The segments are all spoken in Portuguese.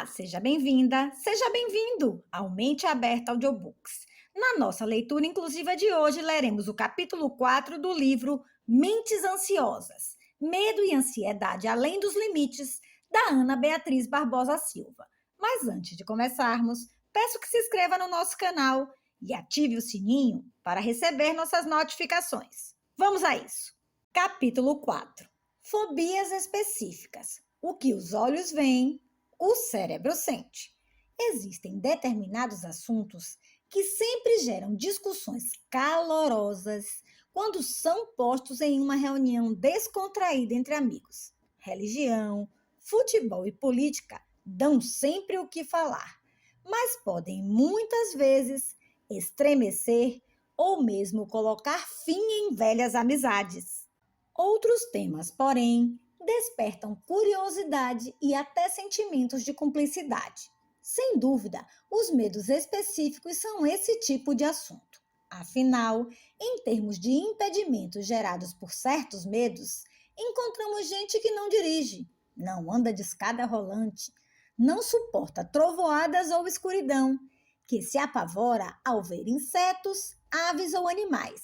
Olá, seja bem-vinda, seja bem-vindo ao Mente Aberta Audiobooks. Na nossa leitura inclusiva de hoje, leremos o capítulo 4 do livro Mentes Ansiosas, Medo e Ansiedade Além dos Limites, da Ana Beatriz Barbosa Silva. Mas antes de começarmos, peço que se inscreva no nosso canal e ative o sininho para receber nossas notificações. Vamos a isso! Capítulo 4. Fobias específicas. O que os olhos veem, o cérebro sente. Existem determinados assuntos que sempre geram discussões calorosas quando são postos em uma reunião descontraída entre amigos. Religião, futebol e política dão sempre o que falar, mas podem muitas vezes estremecer ou mesmo colocar fim em velhas amizades. Outros temas, porém, despertam curiosidade e até sentimentos de cumplicidade. Sem dúvida, os medos específicos são esse tipo de assunto. Afinal, em termos de impedimentos gerados por certos medos, encontramos gente que não dirige, não anda de escada rolante, não suporta trovoadas ou escuridão, que se apavora ao ver insetos, aves ou animais.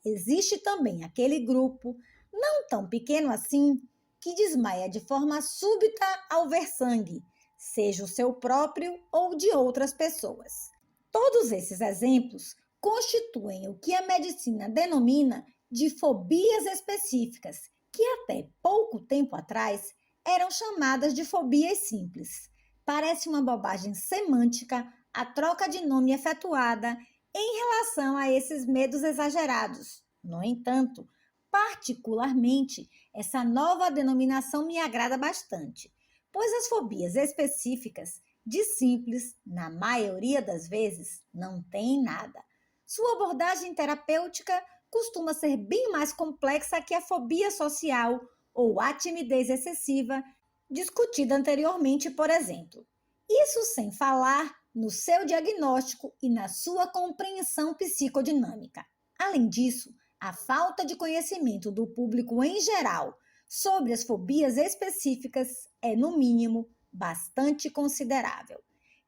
Existe também aquele grupo, não tão pequeno assim, que desmaia de forma súbita ao ver sangue, seja o seu próprio ou de outras pessoas. Todos esses exemplos constituem o que a medicina denomina de fobias específicas, que até pouco tempo atrás eram chamadas de fobias simples. Parece uma bobagem semântica a troca de nome efetuada em relação a esses medos exagerados. No entanto, particularmente, essa nova denominação me agrada bastante, pois as fobias específicas, de simples, na maioria das vezes, não têm nada. Sua abordagem terapêutica costuma ser bem mais complexa que a fobia social ou a timidez excessiva, discutida anteriormente, por exemplo. Isso sem falar no seu diagnóstico e na sua compreensão psicodinâmica. Além disso, a falta de conhecimento do público em geral sobre as fobias específicas é, no mínimo, bastante considerável.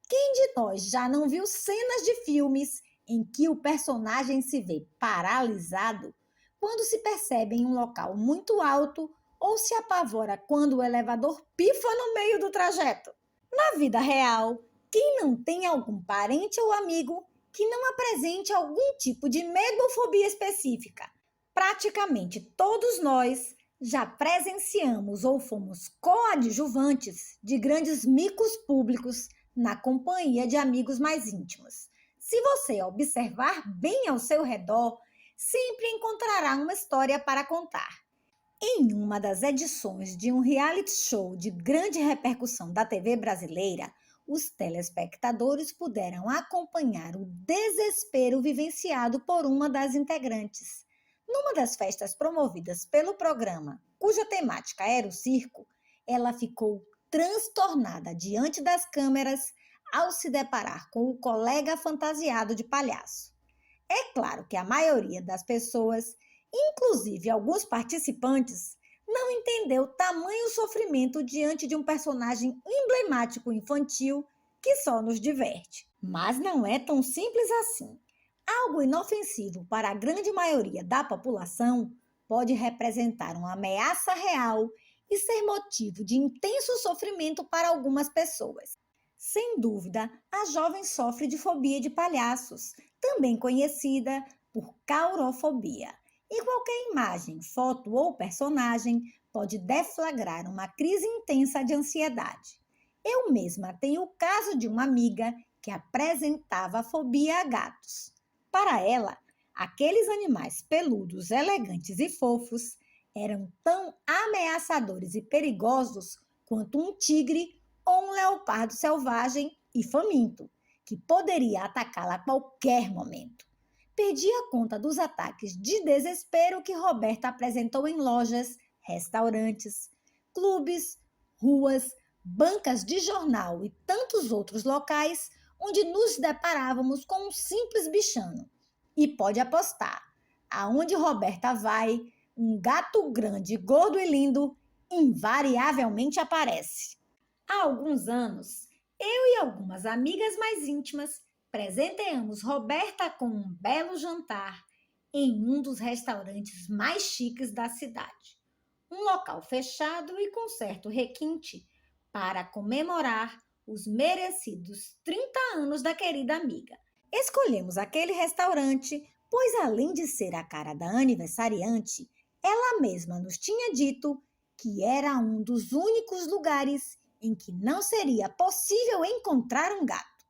Quem de nós já não viu cenas de filmes em que o personagem se vê paralisado quando se percebe em um local muito alto ou se apavora quando o elevador pifa no meio do trajeto? Na vida real, quem não tem algum parente ou amigo que não apresente algum tipo de medo ou fobia específica? Praticamente todos nós já presenciamos ou fomos coadjuvantes de grandes micos públicos na companhia de amigos mais íntimos. Se você observar bem ao seu redor, sempre encontrará uma história para contar. Em uma das edições de um reality show de grande repercussão da TV brasileira, os telespectadores puderam acompanhar o desespero vivenciado por uma das integrantes. Numa das festas promovidas pelo programa, cuja temática era o circo, ela ficou transtornada diante das câmeras ao se deparar com o colega fantasiado de palhaço. É claro que a maioria das pessoas, inclusive alguns participantes, não entendeu tamanho sofrimento diante de um personagem emblemático infantil que só nos diverte. Mas não é tão simples assim. Algo inofensivo para a grande maioria da população pode representar uma ameaça real e ser motivo de intenso sofrimento para algumas pessoas. Sem dúvida, a jovem sofre de fobia de palhaços, também conhecida por caurofobia. E qualquer imagem, foto ou personagem pode deflagrar uma crise intensa de ansiedade. Eu mesma tenho o caso de uma amiga que apresentava fobia a gatos. Para ela, aqueles animais peludos, elegantes e fofos eram tão ameaçadores e perigosos quanto um tigre ou um leopardo selvagem e faminto, que poderia atacá-la a qualquer momento. Perdi a conta dos ataques de desespero que Roberta apresentou em lojas, restaurantes, clubes, ruas, bancas de jornal e tantos outros locais onde nos deparávamos com um simples bichano. E pode apostar, aonde Roberta vai, um gato grande, gordo e lindo invariavelmente aparece. Há alguns anos, Eu e algumas amigas mais íntimas presenteamos Roberta com um belo jantar em um dos restaurantes mais chiques da cidade. Um local fechado e com certo requinte para comemorar os merecidos 30 anos da querida amiga. Escolhemos aquele restaurante, pois além de ser a cara da aniversariante, ela mesma nos tinha dito que era um dos únicos lugares em que não seria possível encontrar um gato.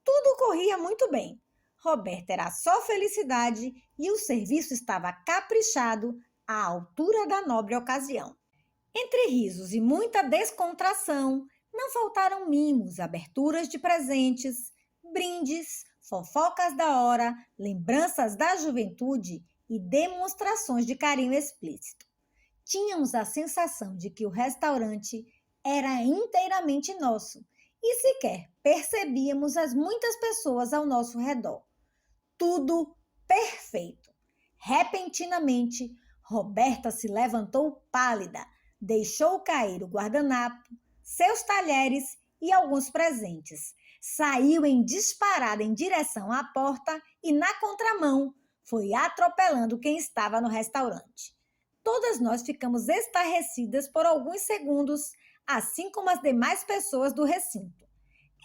Tudo corria muito bem. Roberta era só felicidade e o serviço estava caprichado à altura da nobre ocasião. Entre risos e muita descontração, não faltaram mimos, aberturas de presentes, brindes, fofocas da hora, lembranças da juventude e demonstrações de carinho explícito. Tínhamos a sensação de que o restaurante era inteiramente nosso e sequer percebíamos as muitas pessoas ao nosso redor. Tudo perfeito. Repentinamente, Roberta se levantou pálida, deixou cair o guardanapo, seus talheres e alguns presentes. Saiu em disparada em direção à porta e, na contramão, foi atropelando quem estava no restaurante. Todas nós ficamos estarrecidas por alguns segundos, assim como as demais pessoas do recinto.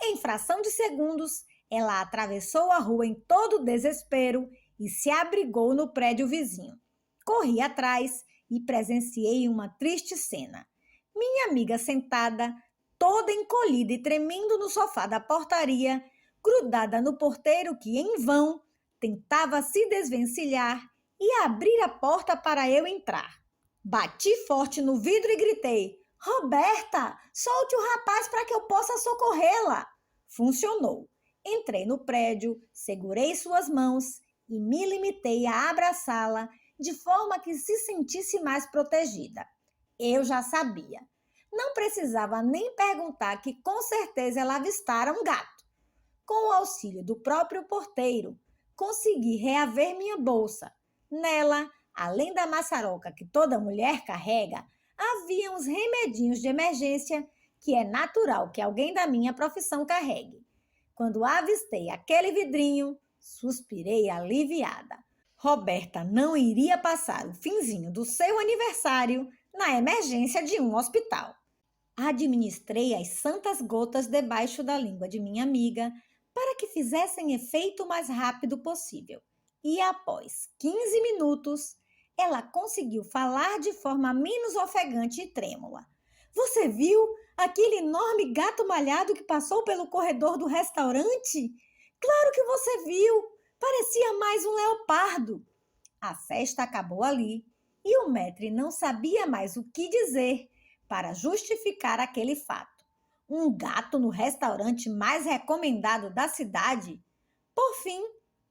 Em fração de segundos, ela atravessou a rua em todo desespero e se abrigou no prédio vizinho. Corri atrás e presenciei uma triste cena. Minha amiga sentada, toda encolhida e tremendo no sofá da portaria, grudada no porteiro que, em vão, tentava se desvencilhar e abrir a porta para eu entrar. Bati forte no vidro e gritei: Roberta, solte o rapaz para que eu possa socorrê-la. Funcionou. Entrei no prédio, segurei suas mãos e me limitei a abraçá-la de forma que se sentisse mais protegida. Eu já sabia. Não precisava nem perguntar que com certeza ela avistara um gato. Com o auxílio do próprio porteiro, consegui reaver minha bolsa. Nela, além da maçaroca que toda mulher carrega, havia uns remedinhos de emergência que é natural que alguém da minha profissão carregue. Quando avistei aquele vidrinho, suspirei aliviada. Roberta não iria passar o finzinho do seu aniversário na emergência de um hospital. Administrei as santas gotas debaixo da língua de minha amiga para que fizessem efeito o mais rápido possível. E após 15 minutos, ela conseguiu falar de forma menos ofegante e trêmula. Você viu aquele enorme gato malhado que passou pelo corredor do restaurante? Claro que você viu! Parecia mais um leopardo. A festa acabou ali e o maître não sabia mais o que dizer para justificar aquele fato. Um gato no restaurante mais recomendado da cidade? Por fim,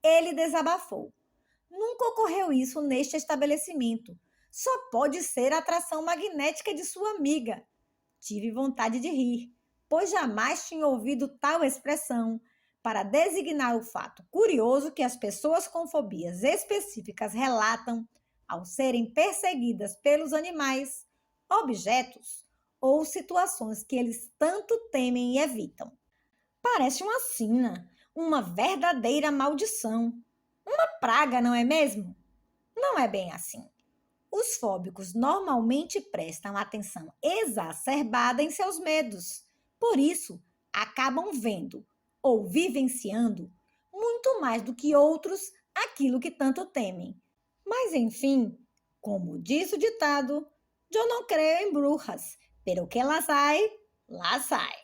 ele desabafou. Nunca ocorreu isso neste estabelecimento. Só pode ser a atração magnética de sua amiga. Tive vontade de rir, pois jamais tinha ouvido tal expressão para designar o fato curioso que as pessoas com fobias específicas relatam ao serem perseguidas pelos animais, objetos ou situações que eles tanto temem e evitam. Parece uma sina, uma verdadeira maldição. Uma praga, não é mesmo? Não é bem assim. Os fóbicos normalmente prestam atenção exacerbada em seus medos. Por isso, acabam vendo ou vivenciando muito mais do que outros aquilo que tanto temem. Mas, enfim, como diz o ditado, eu não creio em bruxas, pero que las hay, las hay.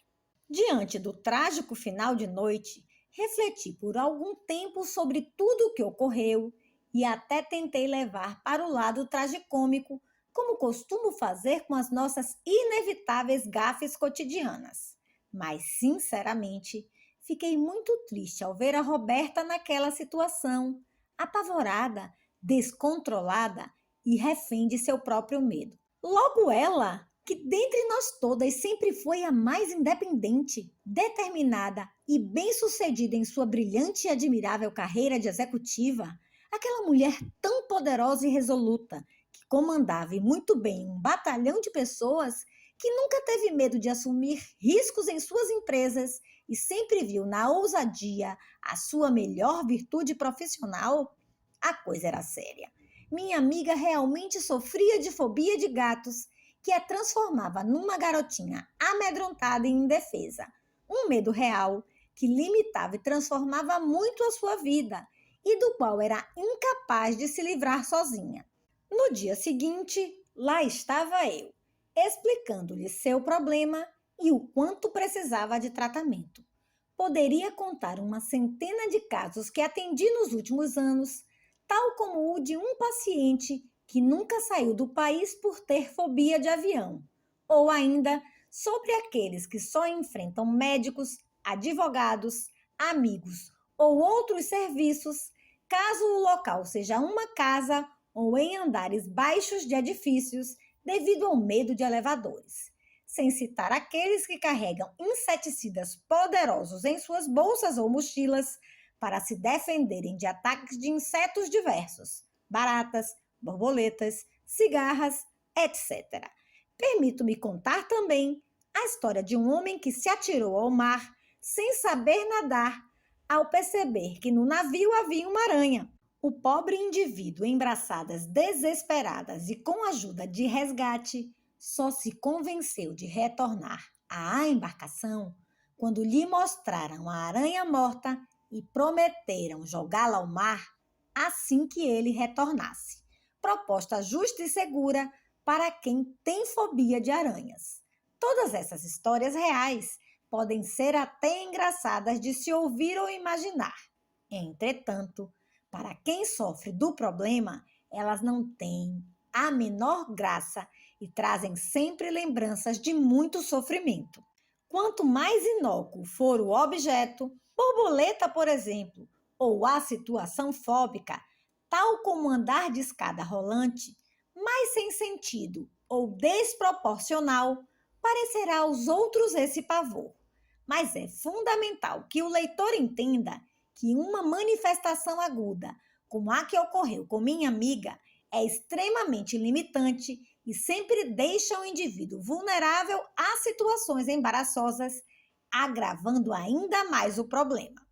Diante do trágico final de noite, refleti por algum tempo sobre tudo o que ocorreu e até tentei levar para o lado tragicômico, como costumo fazer com as nossas inevitáveis gafes cotidianas. Mas, sinceramente, fiquei muito triste ao ver a Roberta naquela situação, apavorada, descontrolada e refém de seu próprio medo. Logo ela, que dentre nós todas sempre foi a mais independente, determinada e bem-sucedida em sua brilhante e admirável carreira de executiva, aquela mulher tão poderosa e resoluta, que comandava e muito bem um batalhão de pessoas, que nunca teve medo de assumir riscos em suas empresas e sempre viu na ousadia a sua melhor virtude profissional, a coisa era séria. Minha amiga realmente sofria de fobia de gatos, que a transformava numa garotinha amedrontada e indefesa. Um medo real que limitava e transformava muito a sua vida e do qual era incapaz de se livrar sozinha. No dia seguinte, lá estava eu, explicando-lhe seu problema e o quanto precisava de tratamento. Poderia contar uma centena de casos que atendi nos últimos anos, tal como o de um paciente que nunca saiu do país por ter fobia de avião, ou ainda sobre aqueles que só enfrentam médicos, advogados, amigos ou outros serviços, caso o local seja uma casa ou em andares baixos de edifícios, devido ao medo de elevadores. Sem citar aqueles que carregam inseticidas poderosos em suas bolsas ou mochilas para se defenderem de ataques de insetos diversos, baratas, borboletas, cigarras, etc. Permito-me contar também a história de um homem que se atirou ao mar sem saber nadar, ao perceber que no navio havia uma aranha. O pobre indivíduo, em braçadas desesperadas e com ajuda de resgate, só se convenceu de retornar à embarcação quando lhe mostraram a aranha morta e prometeram jogá-la ao mar assim que ele retornasse. Proposta justa e segura para quem tem fobia de aranhas. Todas essas histórias reais podem ser até engraçadas de se ouvir ou imaginar. Entretanto, para quem sofre do problema, elas não têm a menor graça e trazem sempre lembranças de muito sofrimento. Quanto mais inócuo for o objeto, borboleta, por exemplo, ou a situação fóbica, tal como andar de escada rolante, mais sem sentido ou desproporcional, parecerá aos outros esse pavor. Mas é fundamental que o leitor entenda que uma manifestação aguda, como a que ocorreu com minha amiga, é extremamente limitante e sempre deixa o indivíduo vulnerável a situações embaraçosas, agravando ainda mais o problema.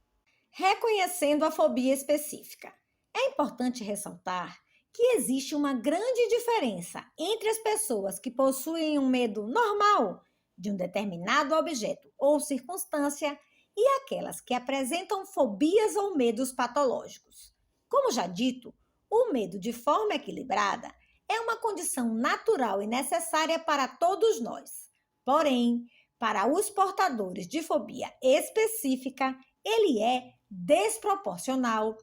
Reconhecendo a fobia específica. É importante ressaltar que existe uma grande diferença entre as pessoas que possuem um medo normal de um determinado objeto ou circunstância e aquelas que apresentam fobias ou medos patológicos. Como já dito, o medo de forma equilibrada é uma condição natural e necessária para todos nós. Porém, para os portadores de fobia específica, ele é desproporcional,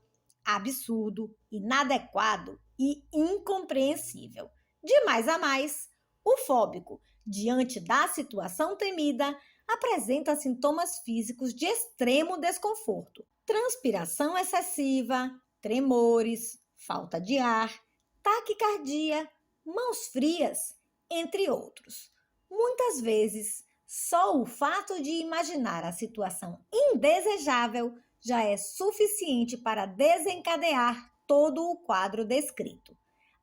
absurdo, inadequado e incompreensível. De mais a mais, o fóbico, diante da situação temida, apresenta sintomas físicos de extremo desconforto: transpiração excessiva, tremores, falta de ar, taquicardia, mãos frias, entre outros. Muitas vezes, só o fato de imaginar a situação indesejável já é suficiente para desencadear todo o quadro descrito.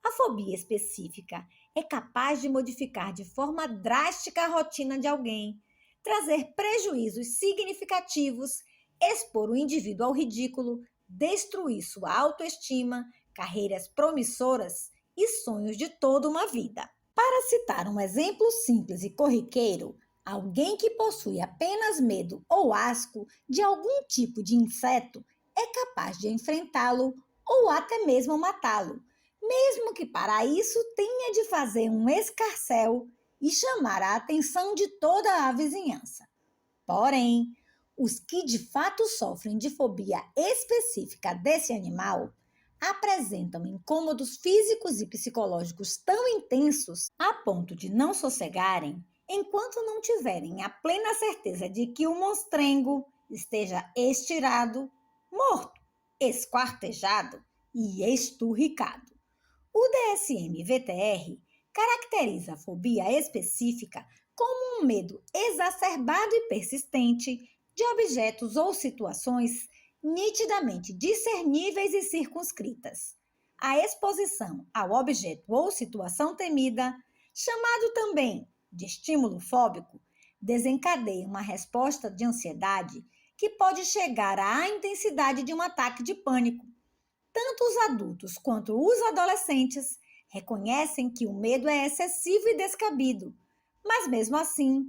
A fobia específica é capaz de modificar de forma drástica a rotina de alguém, trazer prejuízos significativos, expor o indivíduo ao ridículo, destruir sua autoestima, carreiras promissoras e sonhos de toda uma vida. Para citar um exemplo simples e corriqueiro, alguém que possui apenas medo ou asco de algum tipo de inseto é capaz de enfrentá-lo ou até mesmo matá-lo, mesmo que para isso tenha de fazer um escarcéu e chamar a atenção de toda a vizinhança. Porém, os que de fato sofrem de fobia específica desse animal apresentam incômodos físicos e psicológicos tão intensos a ponto de não sossegarem enquanto não tiverem a plena certeza de que o monstrengo esteja estirado, morto, esquartejado e esturricado. O DSM-VTR caracteriza a fobia específica como um medo exacerbado e persistente de objetos ou situações nitidamente discerníveis e circunscritas. A exposição ao objeto ou situação temida, chamado também de estímulo fóbico, desencadeia uma resposta de ansiedade que pode chegar à intensidade de um ataque de pânico. Tanto os adultos quanto os adolescentes reconhecem que o medo é excessivo e descabido, mas mesmo assim,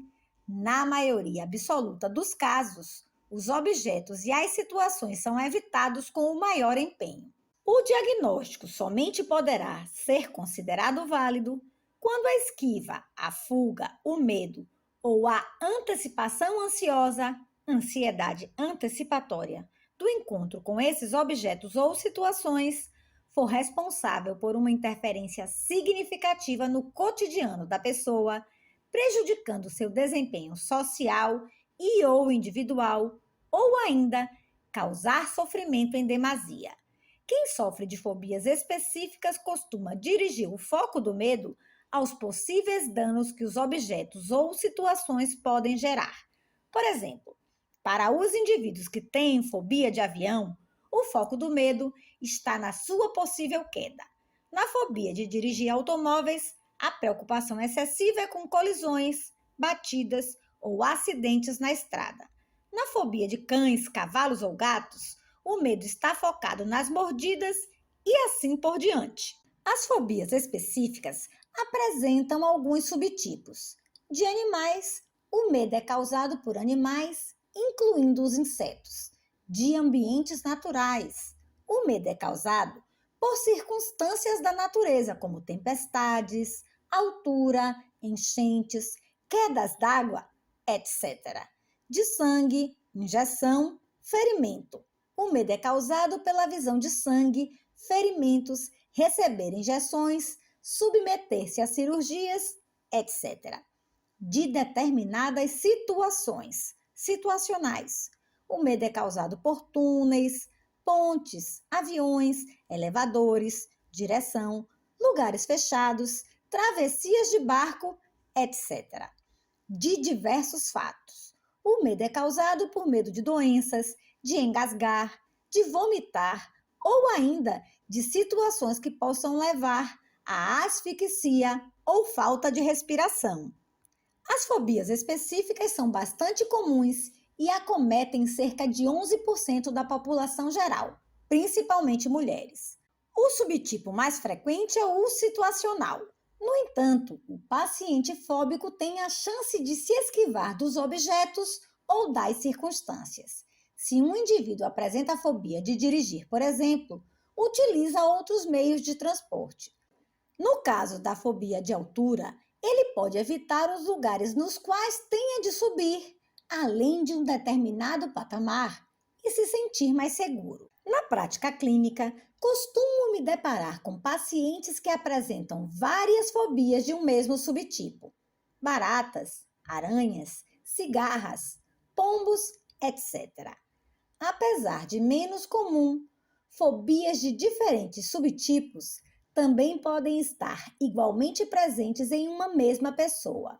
na maioria absoluta dos casos, os objetos e as situações são evitados com o maior empenho. O diagnóstico somente poderá ser considerado válido quando a esquiva, a fuga, o medo ou a antecipação ansiosa, ansiedade antecipatória, do encontro com esses objetos ou situações for responsável por uma interferência significativa no cotidiano da pessoa, prejudicando seu desempenho social e ou individual, ou ainda causar sofrimento em demasia. Quem sofre de fobias específicas costuma dirigir o foco do medo aos possíveis danos que os objetos ou situações podem gerar. Por exemplo, para os indivíduos que têm fobia de avião, o foco do medo está na sua possível queda. Na fobia de dirigir automóveis, a preocupação excessiva é com colisões, batidas ou acidentes na estrada. Na fobia de cães, cavalos ou gatos, o medo está focado nas mordidas e assim por diante. As fobias específicas apresentam alguns subtipos. De animais, o medo é causado por animais, incluindo os insetos. De ambientes naturais, o medo é causado por circunstâncias da natureza, como tempestades, altura, enchentes, quedas d'água, etc. De sangue, injeção, ferimento. O medo é causado pela visão de sangue, ferimentos, receber injeções, submeter-se a cirurgias, etc. De determinadas situações situacionais. O medo é causado por túneis, pontes, aviões, elevadores, direção, lugares fechados, travessias de barco, etc. De diversos fatos. O medo é causado por medo de doenças, de engasgar, de vomitar ou ainda de situações que possam levar à asfixia ou falta de respiração. As fobias específicas são bastante comuns e acometem cerca de 11% da população geral, principalmente mulheres. O subtipo mais frequente é o situacional. No entanto, o paciente fóbico tem a chance de se esquivar dos objetos ou das circunstâncias. Se um indivíduo apresenta fobia de dirigir, por exemplo, utiliza outros meios de transporte. No caso da fobia de altura, ele pode evitar os lugares nos quais tenha de subir, além de um determinado patamar, e se sentir mais seguro. Na prática clínica, costumo me deparar com pacientes que apresentam várias fobias de um mesmo subtipo: baratas, aranhas, cigarras, pombos, etc. Apesar de menos comum, fobias de diferentes subtipos também podem estar igualmente presentes em uma mesma pessoa.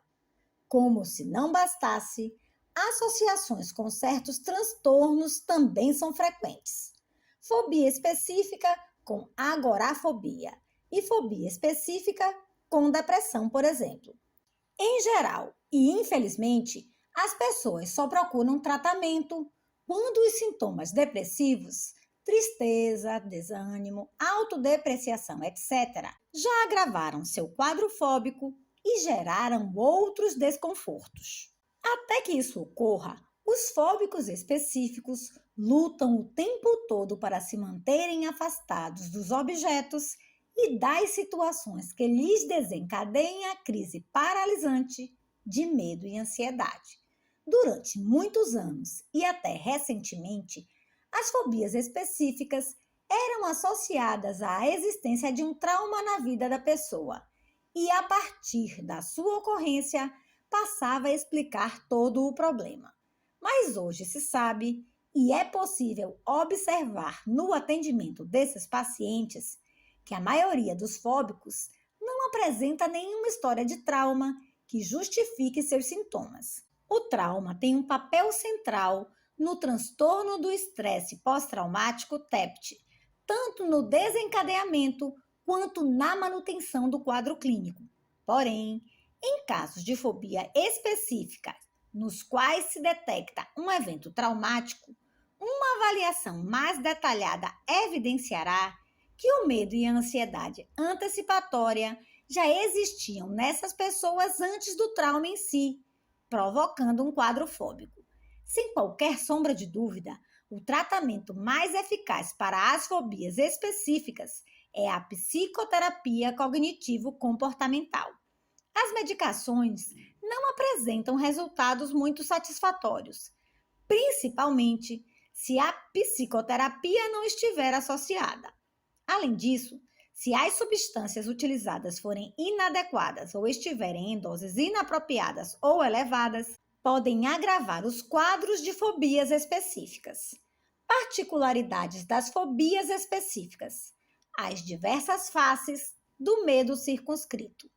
Como se não bastasse, associações com certos transtornos também são frequentes. Fobia específica com agorafobia e fobia específica com depressão, por exemplo. Em geral, e infelizmente, as pessoas só procuram tratamento quando os sintomas depressivos, tristeza, desânimo, autodepreciação, etc., já agravaram seu quadro fóbico e geraram outros desconfortos. Até que isso ocorra, os fóbicos específicos lutam o tempo todo para se manterem afastados dos objetos e das situações que lhes desencadeiem a crise paralisante de medo e ansiedade. Durante muitos anos e até recentemente, as fobias específicas eram associadas à existência de um trauma na vida da pessoa e, a partir da sua ocorrência, passava a explicar todo o problema. Mas hoje se sabe e é possível observar no atendimento desses pacientes que a maioria dos fóbicos não apresenta nenhuma história de trauma que justifique seus sintomas. O trauma tem um papel central no transtorno do estresse pós-traumático TEPT, tanto no desencadeamento quanto na manutenção do quadro clínico. Porém, em casos de fobia específica nos quais se detecta um evento traumático, uma avaliação mais detalhada evidenciará que o medo e a ansiedade antecipatória já existiam nessas pessoas antes do trauma em si, provocando um quadro fóbico. Sem qualquer sombra de dúvida, o tratamento mais eficaz para as fobias específicas é a psicoterapia cognitivo-comportamental. As medicações não apresentam resultados muito satisfatórios, principalmente se a psicoterapia não estiver associada. Além disso, se as substâncias utilizadas forem inadequadas ou estiverem em doses inapropriadas ou elevadas, podem agravar os quadros de fobias específicas. Particularidades das fobias específicas: as diversas faces do medo circunscrito.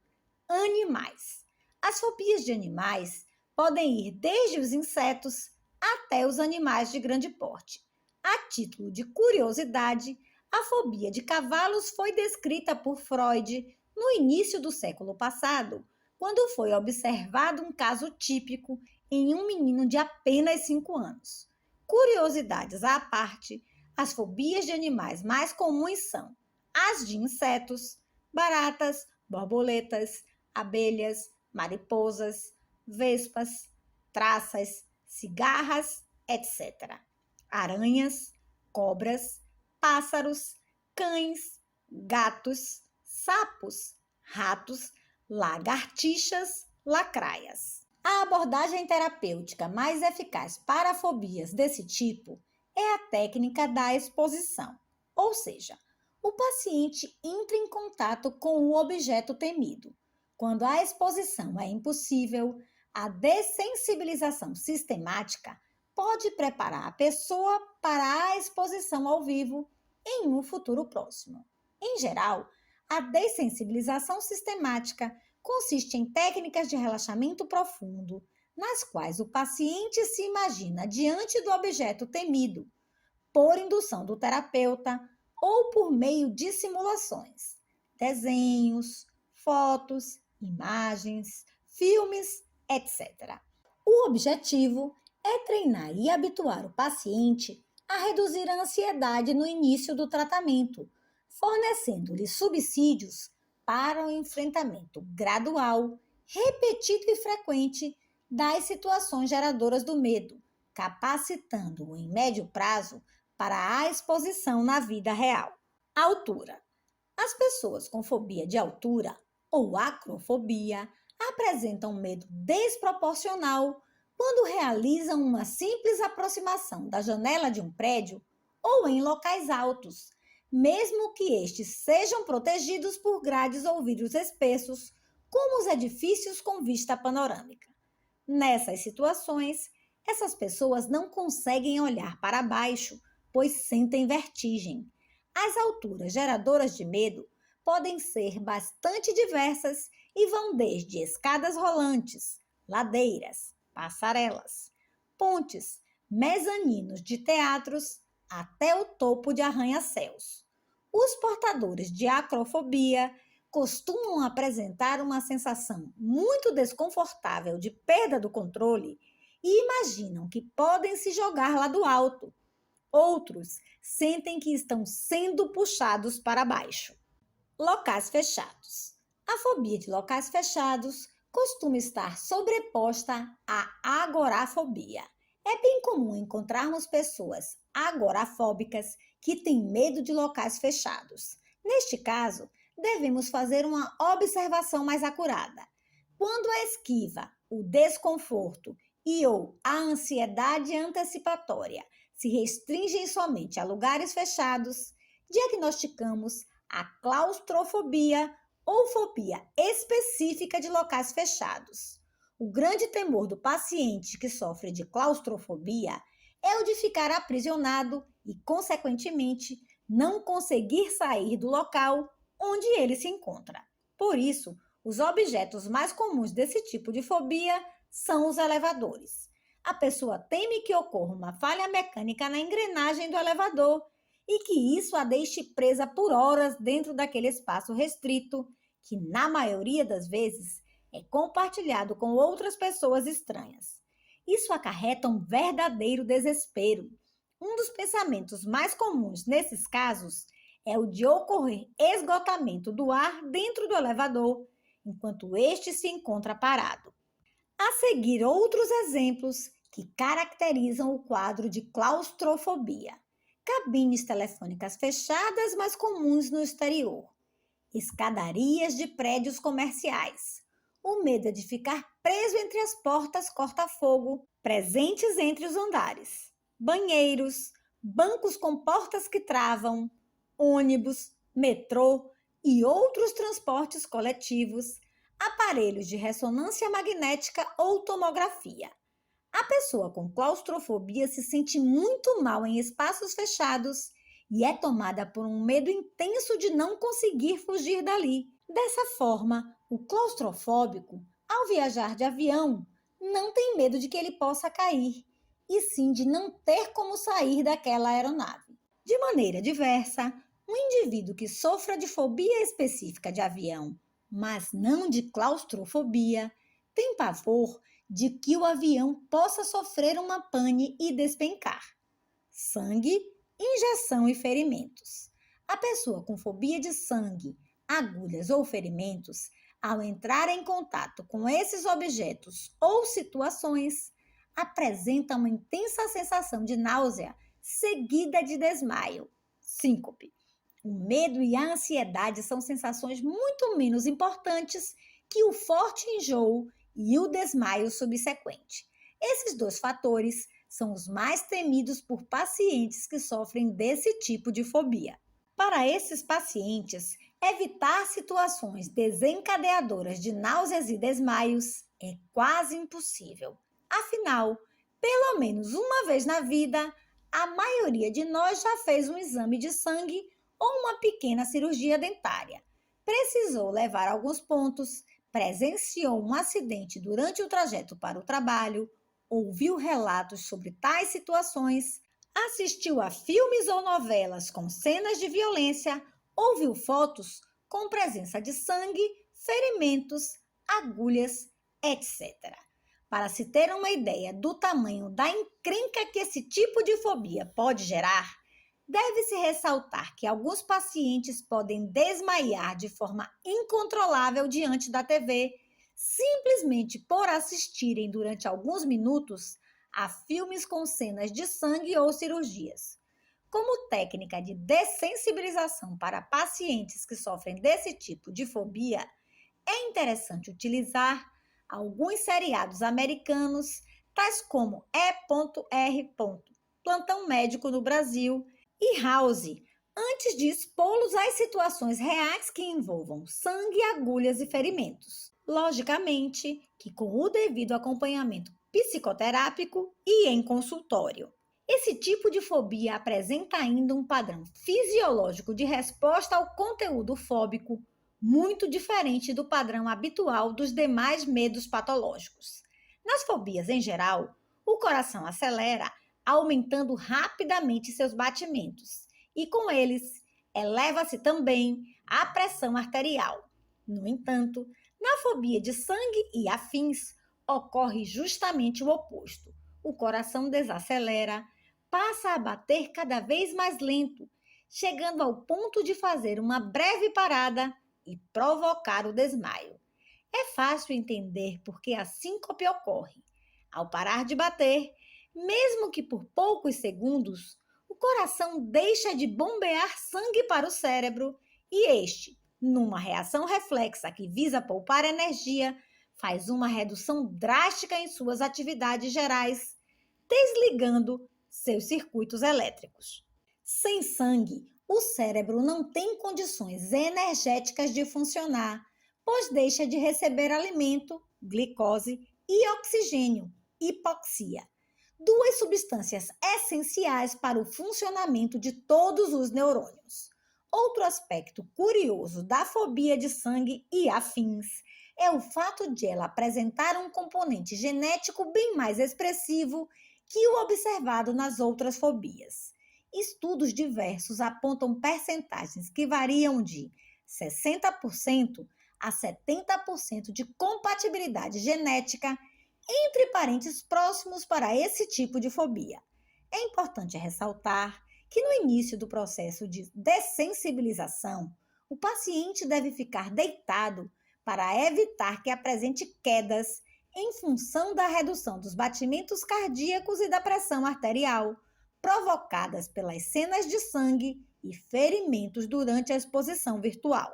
Animais. As fobias de animais podem ir desde os insetos até os animais de grande porte. A título de curiosidade, a fobia de cavalos foi descrita por Freud no início do século passado, quando foi observado um caso típico em um menino de apenas 5 anos. Curiosidades à parte, as fobias de animais mais comuns são as de insetos, baratas, borboletas, abelhas, mariposas, vespas, traças, cigarras, etc. Aranhas, cobras, pássaros, cães, gatos, sapos, ratos, lagartixas, lacraias. A abordagem terapêutica mais eficaz para fobias desse tipo é a técnica da exposição, ou seja, o paciente entra em contato com o objeto temido. Quando a exposição é impossível, a dessensibilização sistemática pode preparar a pessoa para a exposição ao vivo em um futuro próximo. Em geral, a dessensibilização sistemática consiste em técnicas de relaxamento profundo, nas quais o paciente se imagina diante do objeto temido, por indução do terapeuta ou por meio de simulações, desenhos, fotos, imagens, filmes, etc. O objetivo é treinar e habituar o paciente a reduzir a ansiedade no início do tratamento, fornecendo-lhe subsídios para o enfrentamento gradual, repetido e frequente das situações geradoras do medo, capacitando-o em médio prazo para a exposição na vida real. Altura. As pessoas com fobia de altura ou acrofobia apresentam medo desproporcional quando realizam uma simples aproximação da janela de um prédio ou em locais altos, mesmo que estes sejam protegidos por grades ou vidros espessos, como os edifícios com vista panorâmica. Nessas situações, essas pessoas não conseguem olhar para baixo, pois sentem vertigem. As alturas geradoras de medo podem ser bastante diversas e vão desde escadas rolantes, ladeiras, passarelas, pontes, mezaninos de teatros até o topo de arranha-céus. Os portadores de acrofobia costumam apresentar uma sensação muito desconfortável de perda do controle e imaginam que podem se jogar lá do alto. Outros sentem que estão sendo puxados para baixo. Locais fechados. A fobia de locais fechados costuma estar sobreposta à agorafobia. É bem comum encontrarmos pessoas agorafóbicas que têm medo de locais fechados. Neste caso, devemos fazer uma observação mais acurada. Quando a esquiva, o desconforto ou a ansiedade antecipatória se restringem somente a lugares fechados, diagnosticamos a claustrofobia ou fobia específica de locais fechados. O grande temor do paciente que sofre de claustrofobia é o de ficar aprisionado e, consequentemente, não conseguir sair do local onde ele se encontra. Por isso, os objetos mais comuns desse tipo de fobia são os elevadores. A pessoa teme que ocorra uma falha mecânica na engrenagem do elevador e que isso a deixe presa por horas dentro daquele espaço restrito, que na maioria das vezes é compartilhado com outras pessoas estranhas. Isso acarreta um verdadeiro desespero. Um dos pensamentos mais comuns nesses casos é o de ocorrer esgotamento do ar dentro do elevador, enquanto este se encontra parado. A seguir, outros exemplos que caracterizam o quadro de claustrofobia. Cabines telefônicas fechadas, mas comuns no exterior. Escadarias de prédios comerciais. O medo é de ficar preso entre as portas corta-fogo, presentes entre os andares. Banheiros, bancos com portas que travam, ônibus, metrô e outros transportes coletivos, aparelhos de ressonância magnética ou tomografia. A pessoa com claustrofobia se sente muito mal em espaços fechados e é tomada por um medo intenso de não conseguir fugir dali. Dessa forma, o claustrofóbico, ao viajar de avião, não tem medo de que ele possa cair, e sim de não ter como sair daquela aeronave. De maneira diversa, um indivíduo que sofra de fobia específica de avião, mas não de claustrofobia, tem pavor de que o avião possa sofrer uma pane e despencar. Sangue, injeção e ferimentos. A pessoa com fobia de sangue, agulhas ou ferimentos, ao entrar em contato com esses objetos ou situações, apresenta uma intensa sensação de náusea seguida de desmaio, síncope. O medo e a ansiedade são sensações muito menos importantes que o forte enjoo e o desmaio subsequente. Esses dois fatores são os mais temidos por pacientes que sofrem desse tipo de fobia. Para esses pacientes, evitar situações desencadeadoras de náuseas e desmaios é quase impossível. Afinal, pelo menos uma vez na vida, a maioria de nós já fez um exame de sangue ou uma pequena cirurgia dentária. Precisou levar alguns pontos, presenciou um acidente durante o trajeto para o trabalho, ouviu relatos sobre tais situações, assistiu a filmes ou novelas com cenas de violência, ou viu fotos com presença de sangue, ferimentos, agulhas, etc. Para se ter uma ideia do tamanho da encrenca que esse tipo de fobia pode gerar, deve-se ressaltar que alguns pacientes podem desmaiar de forma incontrolável diante da TV, simplesmente por assistirem durante alguns minutos a filmes com cenas de sangue ou cirurgias. Como técnica de dessensibilização para pacientes que sofrem desse tipo de fobia, é interessante utilizar alguns seriados americanos, tais como E.R. Plantão Médico no Brasil e House, antes de expô-los às situações reais que envolvam sangue, agulhas e ferimentos. Logicamente que com o devido acompanhamento psicoterápico e em consultório. Esse tipo de fobia apresenta ainda um padrão fisiológico de resposta ao conteúdo fóbico muito diferente do padrão habitual dos demais medos patológicos. Nas fobias em geral, o coração acelera, aumentando rapidamente seus batimentos, e com eles eleva-se também a pressão arterial. No entanto, na fobia de sangue e afins, ocorre justamente o oposto. O coração desacelera, passa a bater cada vez mais lento, chegando ao ponto de fazer uma breve parada e provocar o desmaio. É fácil entender por que a síncope ocorre. Ao parar de bater, mesmo que por poucos segundos, o coração deixa de bombear sangue para o cérebro e este, numa reação reflexa que visa poupar energia, faz uma redução drástica em suas atividades gerais, desligando seus circuitos elétricos. Sem sangue, o cérebro não tem condições energéticas de funcionar, pois deixa de receber alimento, glicose e oxigênio, hipoxia. Duas substâncias essenciais para o funcionamento de todos os neurônios. Outro aspecto curioso da fobia de sangue e afins é o fato de ela apresentar um componente genético bem mais expressivo que o observado nas outras fobias. Estudos diversos apontam percentagens que variam de 60% a 70% de compatibilidade genética entre parentes próximos para esse tipo de fobia. É importante ressaltar que no início do processo de dessensibilização, o paciente deve ficar deitado para evitar que apresente quedas em função da redução dos batimentos cardíacos e da pressão arterial, provocadas pelas cenas de sangue e ferimentos durante a exposição virtual.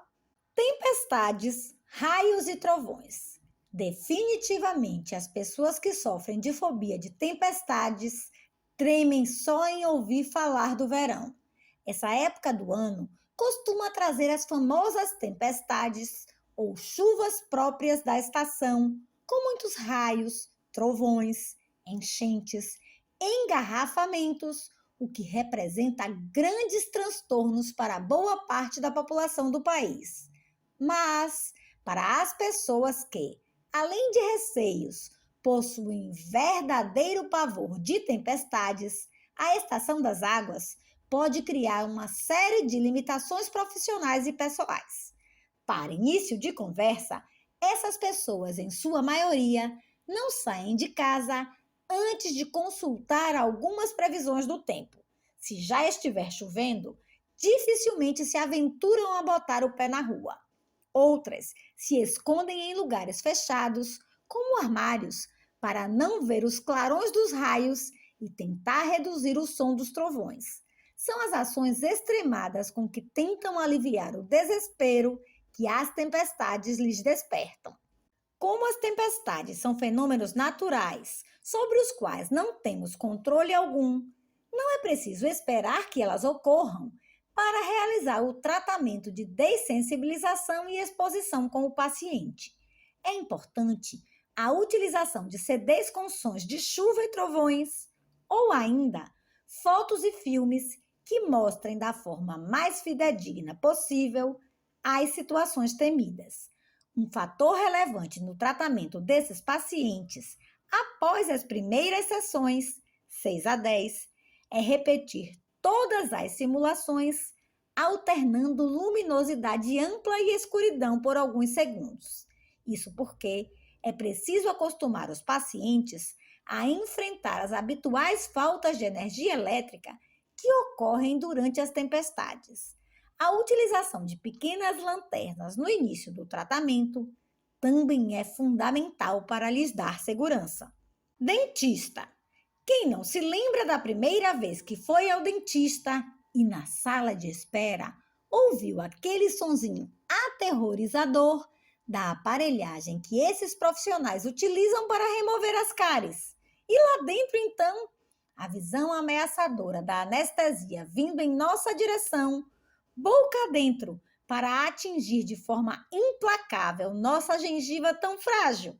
Tempestades, raios e trovões. Definitivamente, as pessoas que sofrem de fobia de tempestades tremem só em ouvir falar do verão. Essa época do ano costuma trazer as famosas tempestades ou chuvas próprias da estação, com muitos raios, trovões, enchentes, engarrafamentos, o que representa grandes transtornos para boa parte da população do país. Mas, para as pessoas que, além de receios, possuem verdadeiro pavor de tempestades, a estação das águas pode criar uma série de limitações profissionais e pessoais. Para início de conversa, essas pessoas, em sua maioria, não saem de casa antes de consultar algumas previsões do tempo. Se já estiver chovendo, dificilmente se aventuram a botar o pé na rua. Outras se escondem em lugares fechados, como armários, para não ver os clarões dos raios e tentar reduzir o som dos trovões. São as ações extremadas com que tentam aliviar o desespero que as tempestades lhes despertam. Como as tempestades são fenômenos naturais sobre os quais não temos controle algum, não é preciso esperar que elas ocorram para realizar o tratamento de dessensibilização e exposição com o paciente. É importante a utilização de CDs com sons de chuva e trovões, ou ainda fotos e filmes que mostrem da forma mais fidedigna possível as situações temidas. Um fator relevante no tratamento desses pacientes após as primeiras sessões, 6 a 10, é repetir todas as simulações, alternando luminosidade ampla e escuridão por alguns segundos. Isso porque é preciso acostumar os pacientes a enfrentar as habituais faltas de energia elétrica que ocorrem durante as tempestades. A utilização de pequenas lanternas no início do tratamento também é fundamental para lhes dar segurança. Dentista. Quem não se lembra da primeira vez que foi ao dentista e na sala de espera ouviu aquele sonzinho aterrorizador da aparelhagem que esses profissionais utilizam para remover as cáries? E lá dentro, então, a visão ameaçadora da anestesia vindo em nossa direção, boca dentro, para atingir de forma implacável nossa gengiva tão frágil.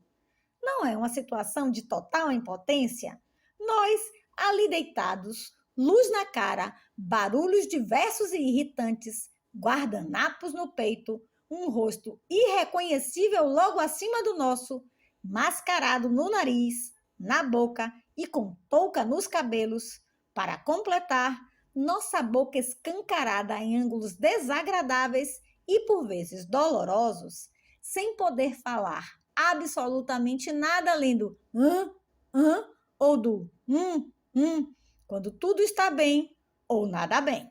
Não é uma situação de total impotência? Nós, ali deitados, luz na cara, barulhos diversos e irritantes, guardanapos no peito, um rosto irreconhecível logo acima do nosso, mascarado no nariz, na boca e com touca nos cabelos. Para completar, nossa boca escancarada em ângulos desagradáveis e por vezes dolorosos, sem poder falar absolutamente nada além do ou do quando tudo está bem ou nada bem.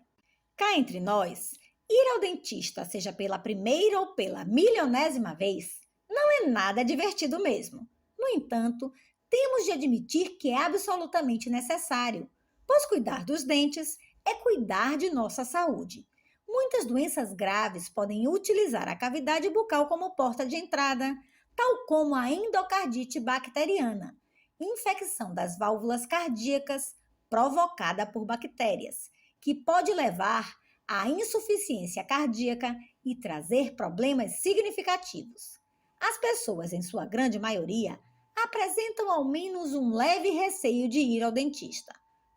Cá entre nós, ir ao dentista, seja pela primeira ou pela milionésima vez, não é nada divertido mesmo. No entanto, temos de admitir que é absolutamente necessário, pois cuidar dos dentes é cuidar de nossa saúde. Muitas doenças graves podem utilizar a cavidade bucal como porta de entrada, tal como a endocardite bacteriana, infecção das válvulas cardíacas provocada por bactérias, que pode levar à insuficiência cardíaca e trazer problemas significativos. As pessoas, em sua grande maioria, apresentam ao menos um leve receio de ir ao dentista.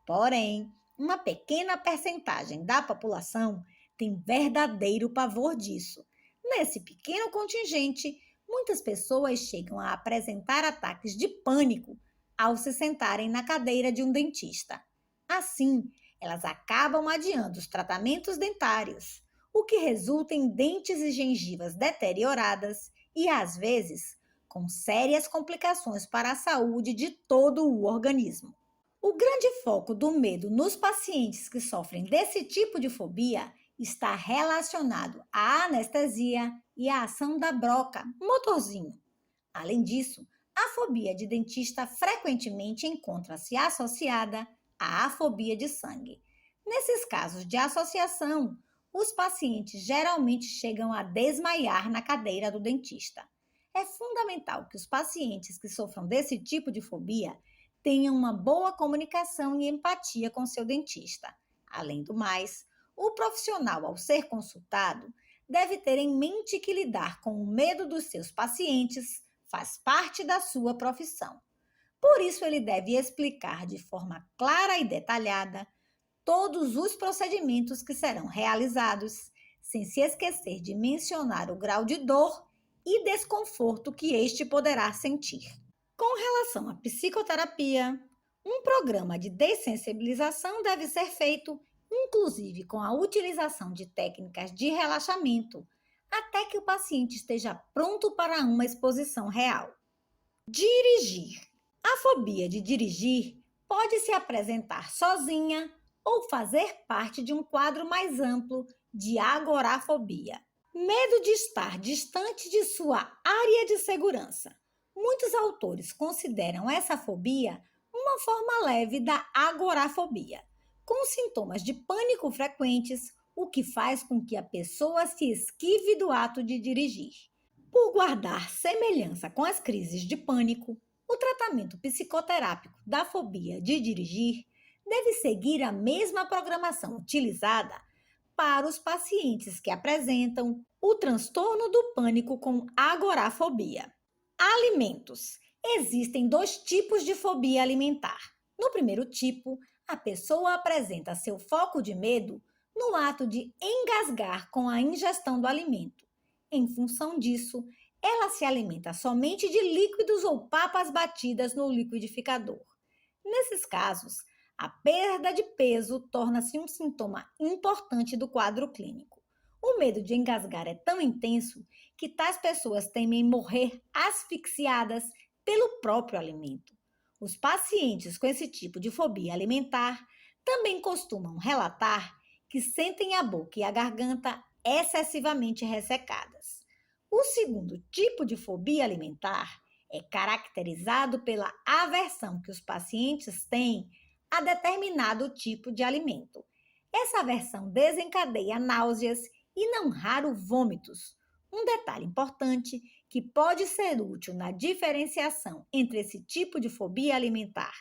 Porém, uma pequena percentagem da população tem verdadeiro pavor disso. Nesse pequeno contingente, muitas pessoas chegam a apresentar ataques de pânico ao se sentarem na cadeira de um dentista. Assim, elas acabam adiando os tratamentos dentários, o que resulta em dentes e gengivas deterioradas e, às vezes, com sérias complicações para a saúde de todo o organismo. O grande foco do medo nos pacientes que sofrem desse tipo de fobia está relacionado à anestesia e à ação da broca, motorzinho. Além disso, a fobia de dentista frequentemente encontra-se associada à fobia de sangue. Nesses casos de associação, os pacientes geralmente chegam a desmaiar na cadeira do dentista. É fundamental que os pacientes que sofram desse tipo de fobia tenham uma boa comunicação e empatia com seu dentista. Além do mais, o profissional, ao ser consultado, deve ter em mente que lidar com o medo dos seus pacientes faz parte da sua profissão. Por isso, ele deve explicar de forma clara e detalhada todos os procedimentos que serão realizados, sem se esquecer de mencionar o grau de dor e desconforto que este poderá sentir. Com relação à psicoterapia, um programa de dessensibilização deve ser feito, inclusive com a utilização de técnicas de relaxamento, até que o paciente esteja pronto para uma exposição real. Dirigir. A fobia de dirigir pode se apresentar sozinha ou fazer parte de um quadro mais amplo de agorafobia. Medo de estar distante de sua área de segurança. Muitos autores consideram essa fobia uma forma leve da agorafobia, com sintomas de pânico frequentes, o que faz com que a pessoa se esquive do ato de dirigir. Por guardar semelhança com as crises de pânico, o tratamento psicoterápico da fobia de dirigir deve seguir a mesma programação utilizada para os pacientes que apresentam o transtorno do pânico com agorafobia. Alimentos. Existem 2 tipos de fobia alimentar. No primeiro tipo, a pessoa apresenta seu foco de medo no ato de engasgar com a ingestão do alimento. Em função disso, ela se alimenta somente de líquidos ou papas batidas no liquidificador. Nesses casos, a perda de peso torna-se um sintoma importante do quadro clínico. O medo de engasgar é tão intenso que tais pessoas temem morrer asfixiadas pelo próprio alimento. Os pacientes com esse tipo de fobia alimentar também costumam relatar que sentem a boca e a garganta excessivamente ressecadas. O segundo tipo de fobia alimentar é caracterizado pela aversão que os pacientes têm a determinado tipo de alimento. Essa aversão desencadeia náuseas e, não raro, vômitos. Um detalhe importante que pode ser útil na diferenciação entre esse tipo de fobia alimentar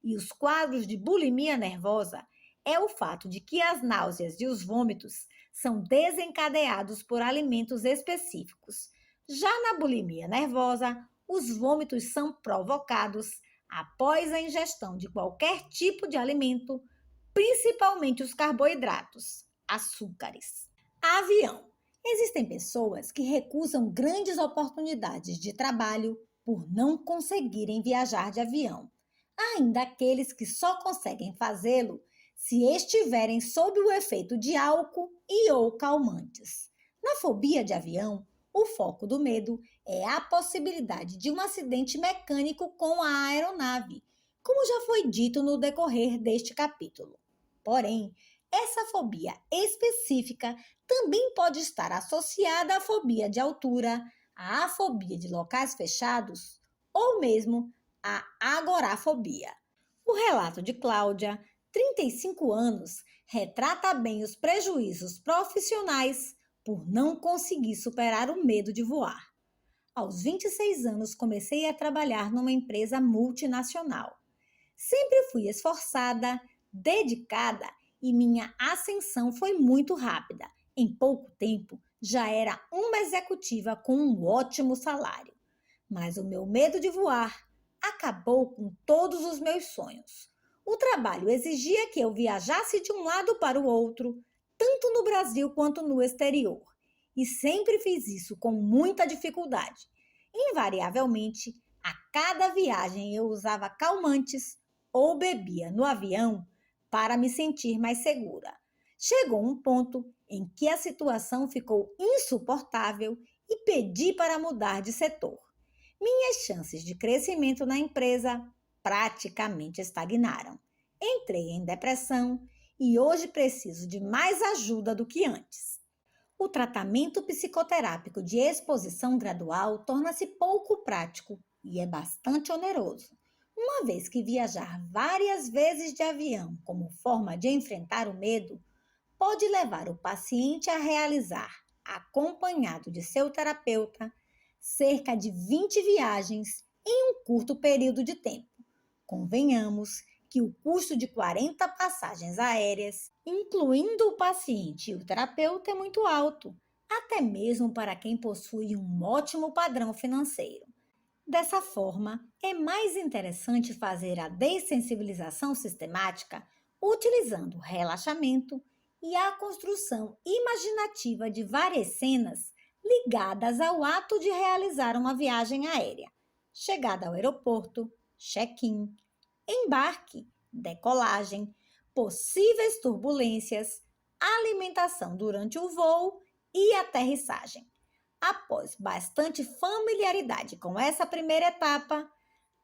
e os quadros de bulimia nervosa é o fato de que as náuseas e os vômitos são desencadeados por alimentos específicos. Já na bulimia nervosa, os vômitos são provocados após a ingestão de qualquer tipo de alimento, principalmente os carboidratos, açúcares. Avião. Existem pessoas que recusam grandes oportunidades de trabalho por não conseguirem viajar de avião. Há ainda aqueles que só conseguem fazê-lo se estiverem sob o efeito de álcool e ou calmantes. Na fobia de avião, o foco do medo é a possibilidade de um acidente mecânico com a aeronave, como já foi dito no decorrer deste capítulo. Porém, essa fobia específica também pode estar associada à fobia de altura, à fobia de locais fechados ou mesmo à agorafobia. O relato de Cláudia, 35 anos, retrata bem os prejuízos profissionais por não conseguir superar o medo de voar. Aos 26 anos, comecei a trabalhar numa empresa multinacional. Sempre fui esforçada, dedicada e minha ascensão foi muito rápida. Em pouco tempo, já era uma executiva com um ótimo salário. Mas o meu medo de voar acabou com todos os meus sonhos. O trabalho exigia que eu viajasse de um lado para o outro, tanto no Brasil quanto no exterior. E sempre fiz isso com muita dificuldade. Invariavelmente, a cada viagem eu usava calmantes ou bebia no avião para me sentir mais segura. Chegou um ponto em que a situação ficou insuportável e pedi para mudar de setor. Minhas chances de crescimento na empresa praticamente estagnaram. Entrei em depressão e hoje preciso de mais ajuda do que antes. O tratamento psicoterápico de exposição gradual torna-se pouco prático e é bastante oneroso, uma vez que viajar várias vezes de avião como forma de enfrentar o medo pode levar o paciente a realizar, acompanhado de seu terapeuta, cerca de 20 viagens em um curto período de tempo. Convenhamos que o custo de 40 passagens aéreas, incluindo o paciente e o terapeuta, é muito alto, até mesmo para quem possui um ótimo padrão financeiro. Dessa forma, é mais interessante fazer a dessensibilização sistemática utilizando relaxamento e a construção imaginativa de várias cenas ligadas ao ato de realizar uma viagem aérea. Chegada ao aeroporto, check-in, embarque, decolagem, possíveis turbulências, alimentação durante o voo e aterrissagem. Após bastante familiaridade com essa primeira etapa,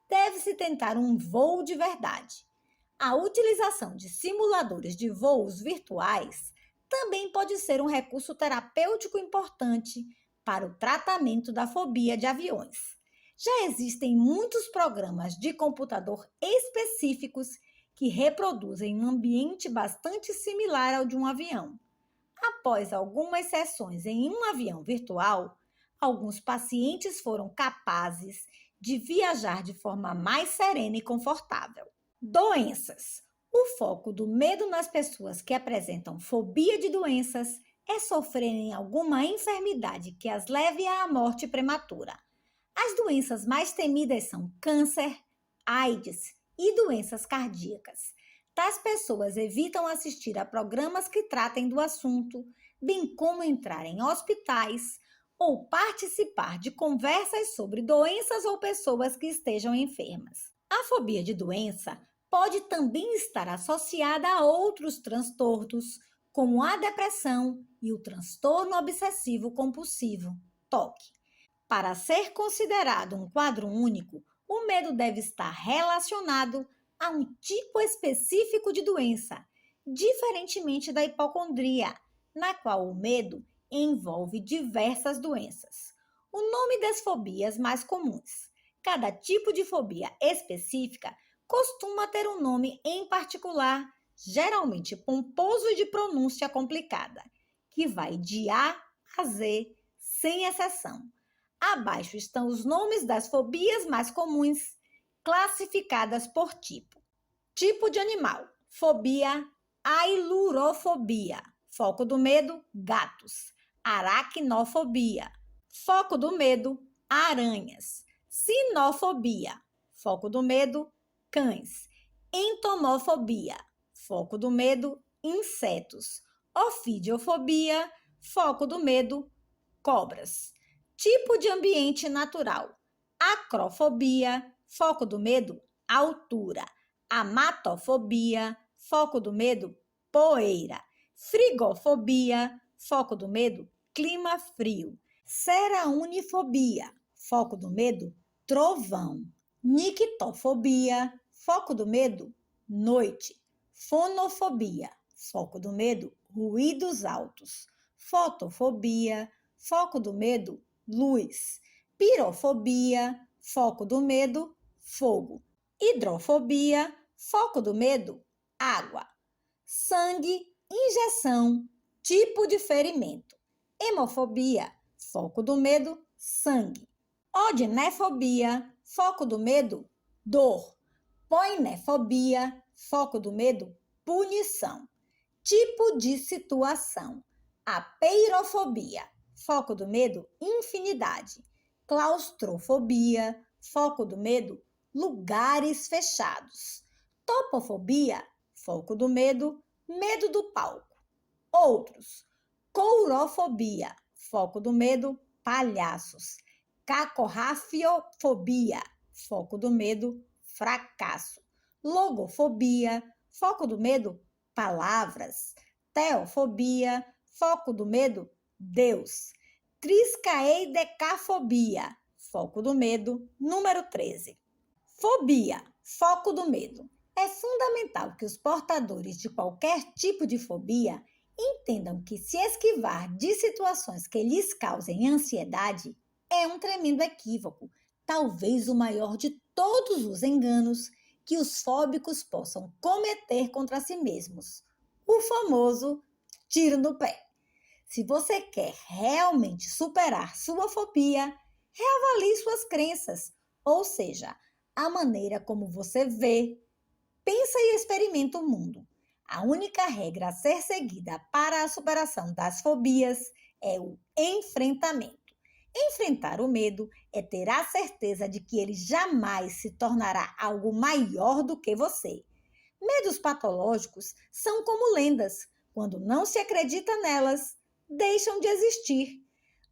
deve-se tentar um voo de verdade. A utilização de simuladores de voos virtuais também pode ser um recurso terapêutico importante para o tratamento da fobia de aviões. Já existem muitos programas de computador específicos que reproduzem um ambiente bastante similar ao de um avião. Após algumas sessões em um avião virtual, alguns pacientes foram capazes de viajar de forma mais serena e confortável. Doenças. O foco do medo nas pessoas que apresentam fobia de doenças é sofrerem alguma enfermidade que as leve à morte prematura. As doenças mais temidas são câncer, AIDS e doenças cardíacas. Tais pessoas evitam assistir a programas que tratem do assunto, bem como entrar em hospitais ou participar de conversas sobre doenças ou pessoas que estejam enfermas. A fobia de doença pode também estar associada a outros transtornos, como a depressão e o transtorno obsessivo-compulsivo, TOC. Para ser considerado um quadro único, o medo deve estar relacionado a um tipo específico de doença, diferentemente da hipocondria, na qual o medo envolve diversas doenças. O nome das fobias mais comuns. Cada tipo de fobia específica costuma ter um nome em particular, geralmente pomposo e de pronúncia complicada, que vai de A a Z, sem exceção. Abaixo estão os nomes das fobias mais comuns, classificadas por tipo. Tipo de animal: fobia, ailurofobia. Foco do medo: gatos. Aracnofobia. Foco do medo: aranhas. Sinofobia. Foco do medo: cães. Entomofobia. Foco do medo: insetos. Ofidiofobia. Foco do medo: cobras. Tipo de ambiente natural: acrofobia, foco do medo, altura. Amatofobia, foco do medo, poeira. Frigofobia, foco do medo, clima frio. Ceraunifobia, foco do medo, trovão. Nictofobia, foco do medo, noite. Fonofobia, foco do medo, ruídos altos. Fotofobia, foco do medo, luz. Pirofobia, foco do medo, fogo. Hidrofobia, foco do medo, água. Sangue, injeção, tipo de ferimento. Hemofobia, foco do medo, sangue. Odinefobia, foco do medo, dor. Poinefobia, foco do medo, punição. Tipo de situação: apeirofobia, foco do medo, infinidade. Claustrofobia, foco do medo, lugares fechados. Topofobia, foco do medo, medo do palco. Outros: courofobia, foco do medo, palhaços. Cacorrafiofobia, foco do medo, fracasso. Logofobia, foco do medo, palavras. Teofobia, foco do medo, Deus. Triscaidecafobia, foco do medo, número 13. Fobia, foco do medo. É fundamental que os portadores de qualquer tipo de fobia entendam que se esquivar de situações que lhes causem ansiedade é um tremendo equívoco, talvez o maior de todos os enganos que os fóbicos possam cometer contra si mesmos. O famoso tiro no pé. Se você quer realmente superar sua fobia, reavalie suas crenças, ou seja, a maneira como você vê, pensa e experimenta o mundo. A única regra a ser seguida para a superação das fobias é o enfrentamento. Enfrentar o medo é ter a certeza de que ele jamais se tornará algo maior do que você. Medos patológicos são como lendas. Quando não se acredita nelas, deixam de existir.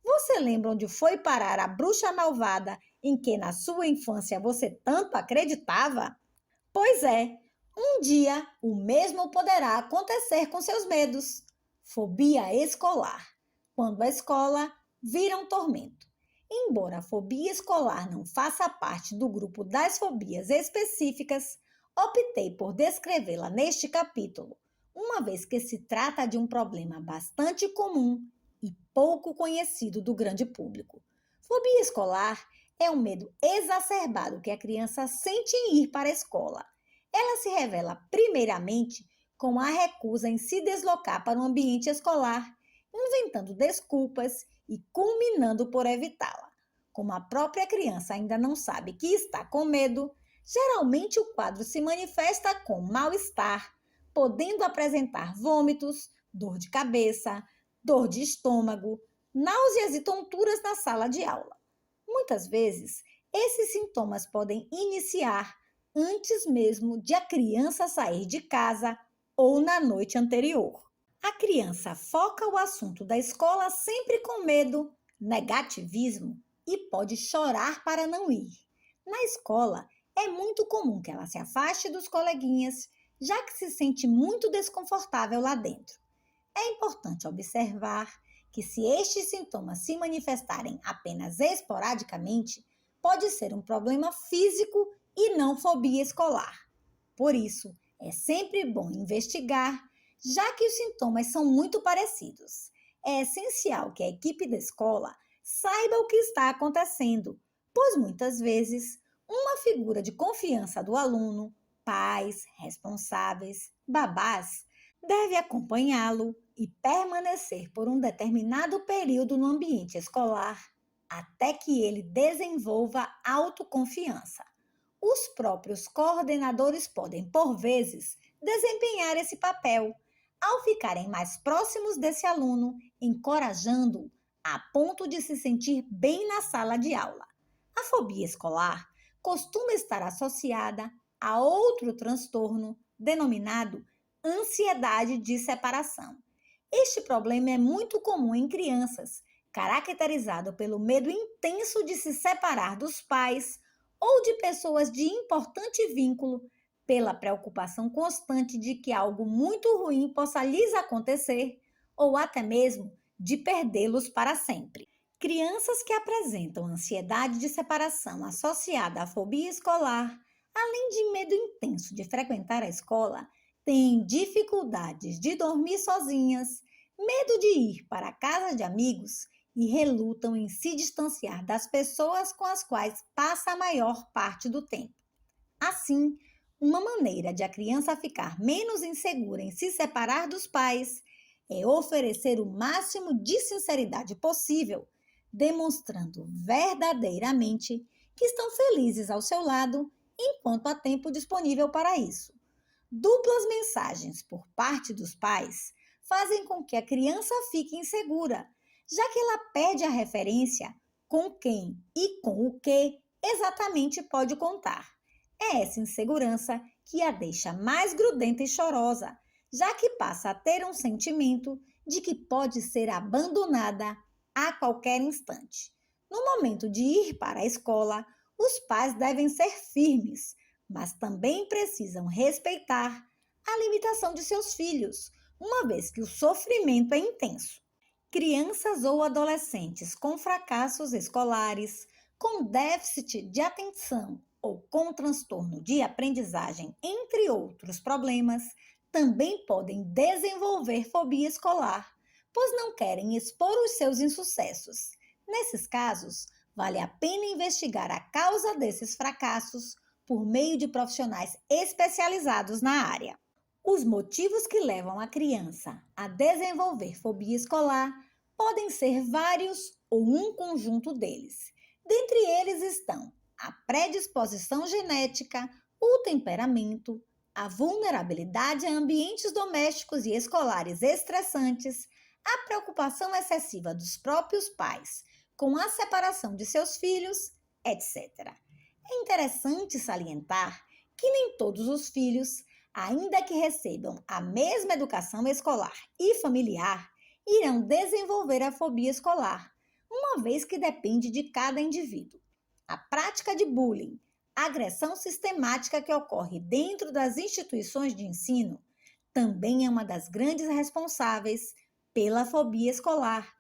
Você lembra onde foi parar a bruxa malvada em que na sua infância você tanto acreditava? Pois é, um dia o mesmo poderá acontecer com seus medos. Fobia escolar. Quando a escola vira um tormento. Embora a fobia escolar não faça parte do grupo das fobias específicas, optei por descrevê-la neste capítulo, uma vez que se trata de um problema bastante comum e pouco conhecido do grande público. Fobia escolar é um medo exacerbado que a criança sente em ir para a escola. Ela se revela primeiramente com a recusa em se deslocar para o ambiente escolar, inventando desculpas e culminando por evitá-la. Como a própria criança ainda não sabe que está com medo, geralmente o quadro se manifesta com mal-estar, podendo apresentar vômitos, dor de cabeça, dor de estômago, náuseas e tonturas na sala de aula. Muitas vezes, esses sintomas podem iniciar antes mesmo de a criança sair de casa ou na noite anterior. A criança foca o assunto da escola sempre com medo, negativismo e pode chorar para não ir. Na escola, é muito comum que ela se afaste dos coleguinhas, já que se sente muito desconfortável lá dentro. É importante observar que se estes sintomas se manifestarem apenas esporadicamente, pode ser um problema físico e não fobia escolar. Por isso, é sempre bom investigar, já que os sintomas são muito parecidos. É essencial que a equipe da escola saiba o que está acontecendo, pois muitas vezes uma figura de confiança do aluno, pais, responsáveis, babás, deve acompanhá-lo e permanecer por um determinado período no ambiente escolar até que ele desenvolva autoconfiança. Os próprios coordenadores podem, por vezes, desempenhar esse papel, ao ficarem mais próximos desse aluno, encorajando-o a ponto de se sentir bem na sala de aula. A fobia escolar costuma estar associada a outro transtorno denominado ansiedade de separação. Este problema é muito comum em crianças, caracterizado pelo medo intenso de se separar dos pais ou de pessoas de importante vínculo, pela preocupação constante de que algo muito ruim possa lhes acontecer ou até mesmo de perdê-los para sempre. Crianças que apresentam ansiedade de separação associada à fobia escolar, além de medo intenso de frequentar a escola, têm dificuldades de dormir sozinhas, medo de ir para a casa de amigos e relutam em se distanciar das pessoas com as quais passa a maior parte do tempo. Assim, uma maneira de a criança ficar menos insegura em se separar dos pais é oferecer o máximo de sinceridade possível, demonstrando verdadeiramente que estão felizes ao seu lado enquanto há tempo disponível para isso. Duplas mensagens por parte dos pais fazem com que a criança fique insegura, já que ela perde a referência com quem e com o que exatamente pode contar. É essa insegurança que a deixa mais grudenta e chorosa, já que passa a ter um sentimento de que pode ser abandonada a qualquer instante. No momento de ir para a escola, os pais devem ser firmes, mas também precisam respeitar a limitação de seus filhos, uma vez que o sofrimento é intenso. Crianças ou adolescentes com fracassos escolares, com déficit de atenção ou com transtorno de aprendizagem, entre outros problemas, também podem desenvolver fobia escolar, pois não querem expor os seus insucessos. Nesses casos, vale a pena investigar a causa desses fracassos por meio de profissionais especializados na área. Os motivos que levam a criança a desenvolver fobia escolar podem ser vários ou um conjunto deles. Dentre eles estão a predisposição genética, o temperamento, a vulnerabilidade a ambientes domésticos e escolares estressantes, a preocupação excessiva dos próprios pais com a separação de seus filhos, etc. É interessante salientar que nem todos os filhos, ainda que recebam a mesma educação escolar e familiar, irão desenvolver a fobia escolar, uma vez que depende de cada indivíduo. A prática de bullying, a agressão sistemática que ocorre dentro das instituições de ensino, também é uma das grandes responsáveis pela fobia escolar,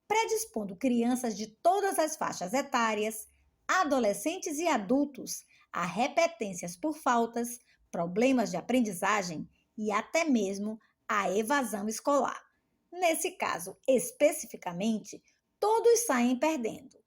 predispondo crianças de todas as faixas etárias, adolescentes e adultos a repetências por faltas, problemas de aprendizagem e até mesmo a evasão escolar. Nesse caso, especificamente, todos saem perdendo: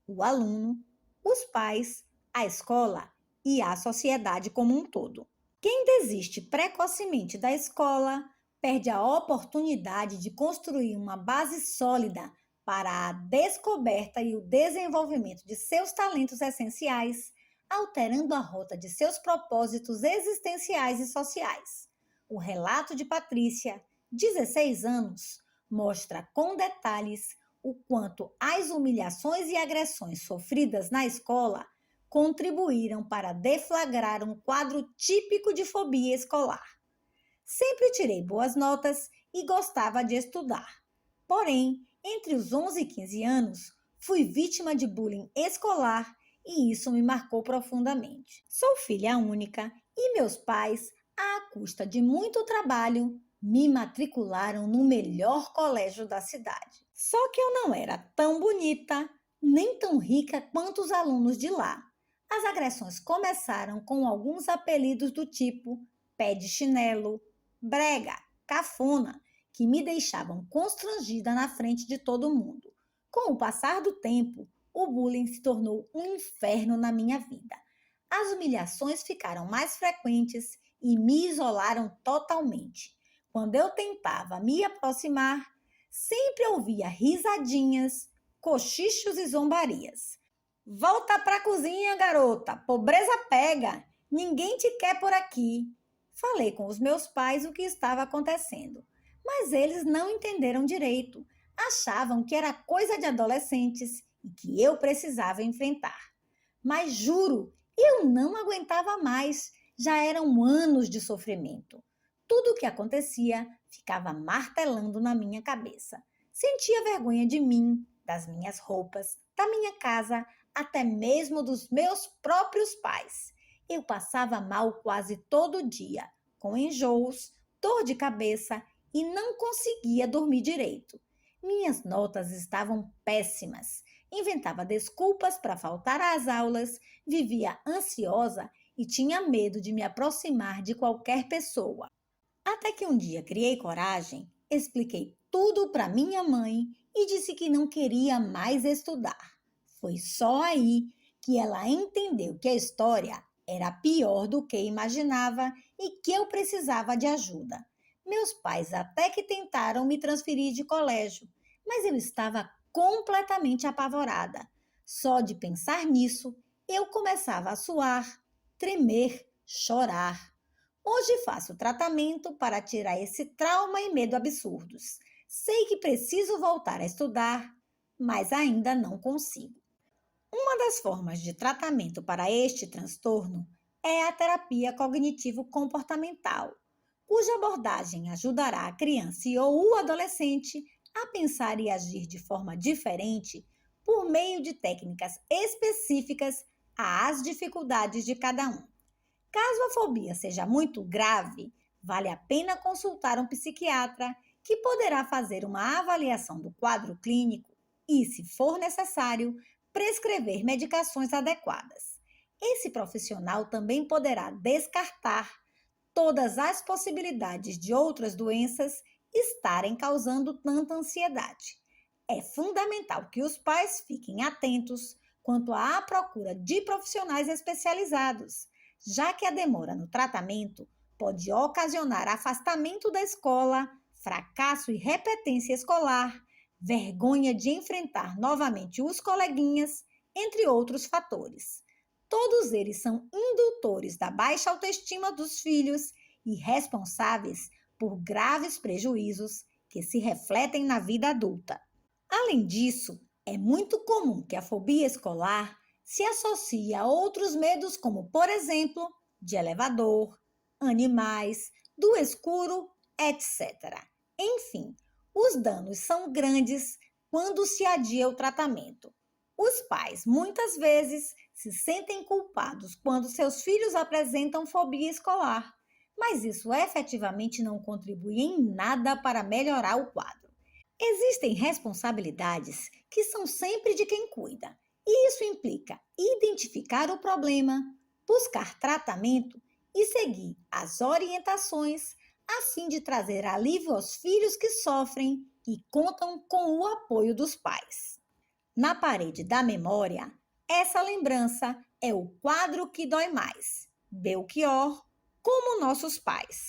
o aluno, os pais, a escola e a sociedade como um todo. Quem desiste precocemente da escola perde a oportunidade de construir uma base sólida para a descoberta e o desenvolvimento de seus talentos essenciais, alterando a rota de seus propósitos existenciais e sociais. O relato de Patrícia, 16 anos, mostra com detalhes o quanto as humilhações e agressões sofridas na escola contribuíram para deflagrar um quadro típico de fobia escolar. Sempre tirei boas notas e gostava de estudar. Porém, entre os 11 e 15 anos, fui vítima de bullying escolar e isso me marcou profundamente. Sou filha única e meus pais, à custa de muito trabalho, me matricularam no melhor colégio da cidade. Só que eu não era tão bonita, nem tão rica quanto os alunos de lá. As agressões começaram com alguns apelidos do tipo pé de chinelo, brega, cafona, que me deixavam constrangida na frente de todo mundo. Com o passar do tempo, o bullying se tornou um inferno na minha vida. As humilhações ficaram mais frequentes e me isolaram totalmente. Quando eu tentava me aproximar, sempre ouvia risadinhas, cochichos e zombarias. Volta pra cozinha, garota, pobreza pega, ninguém te quer por aqui. Falei com os meus pais o que estava acontecendo, mas eles não entenderam direito. Achavam que era coisa de adolescentes e que eu precisava enfrentar. Mas juro, eu não aguentava mais. Já eram anos de sofrimento. Tudo o que acontecia ficava martelando na minha cabeça. Sentia vergonha de mim, das minhas roupas, da minha casa, até mesmo dos meus próprios pais. Eu passava mal quase todo dia, com enjoos, dor de cabeça e não conseguia dormir direito. Minhas notas estavam péssimas. Inventava desculpas para faltar às aulas, vivia ansiosa e tinha medo de me aproximar de qualquer pessoa. Até que um dia criei coragem, expliquei tudo para minha mãe e disse que não queria mais estudar. Foi só aí que ela entendeu que a história era pior do que imaginava e que eu precisava de ajuda. Meus pais até que tentaram me transferir de colégio, mas eu estava completamente apavorada. Só de pensar nisso, eu começava a suar, tremer, chorar. Hoje faço tratamento para tirar esse trauma e medo absurdos. Sei que preciso voltar a estudar, mas ainda não consigo. Uma das formas de tratamento para este transtorno é a terapia cognitivo-comportamental, cuja abordagem ajudará a criança ou o adolescente a pensar e agir de forma diferente por meio de técnicas específicas às dificuldades de cada um. Caso a fobia seja muito grave, vale a pena consultar um psiquiatra que poderá fazer uma avaliação do quadro clínico e, se for necessário, prescrever medicações adequadas. Esse profissional também poderá descartar todas as possibilidades de outras doenças estarem causando tanta ansiedade. É fundamental que os pais fiquem atentos quanto à procura de profissionais especializados, já que a demora no tratamento pode ocasionar afastamento da escola, fracasso e repetência escolar, vergonha de enfrentar novamente os coleguinhas, entre outros fatores. Todos eles são indutores da baixa autoestima dos filhos e responsáveis por graves prejuízos que se refletem na vida adulta. Além disso, é muito comum que a fobia escolar se associe a outros medos, como, por exemplo, de elevador, animais, do escuro, etc. Enfim, os danos são grandes quando se adia o tratamento. Os pais, muitas vezes, se sentem culpados quando seus filhos apresentam fobia escolar, mas isso efetivamente não contribui em nada para melhorar o quadro. Existem responsabilidades que são sempre de quem cuida, e isso implica identificar o problema, buscar tratamento e seguir as orientações a fim de trazer alívio aos filhos que sofrem e contam com o apoio dos pais. Na parede da memória, essa lembrança é o quadro que dói mais. Belchior, como nossos pais.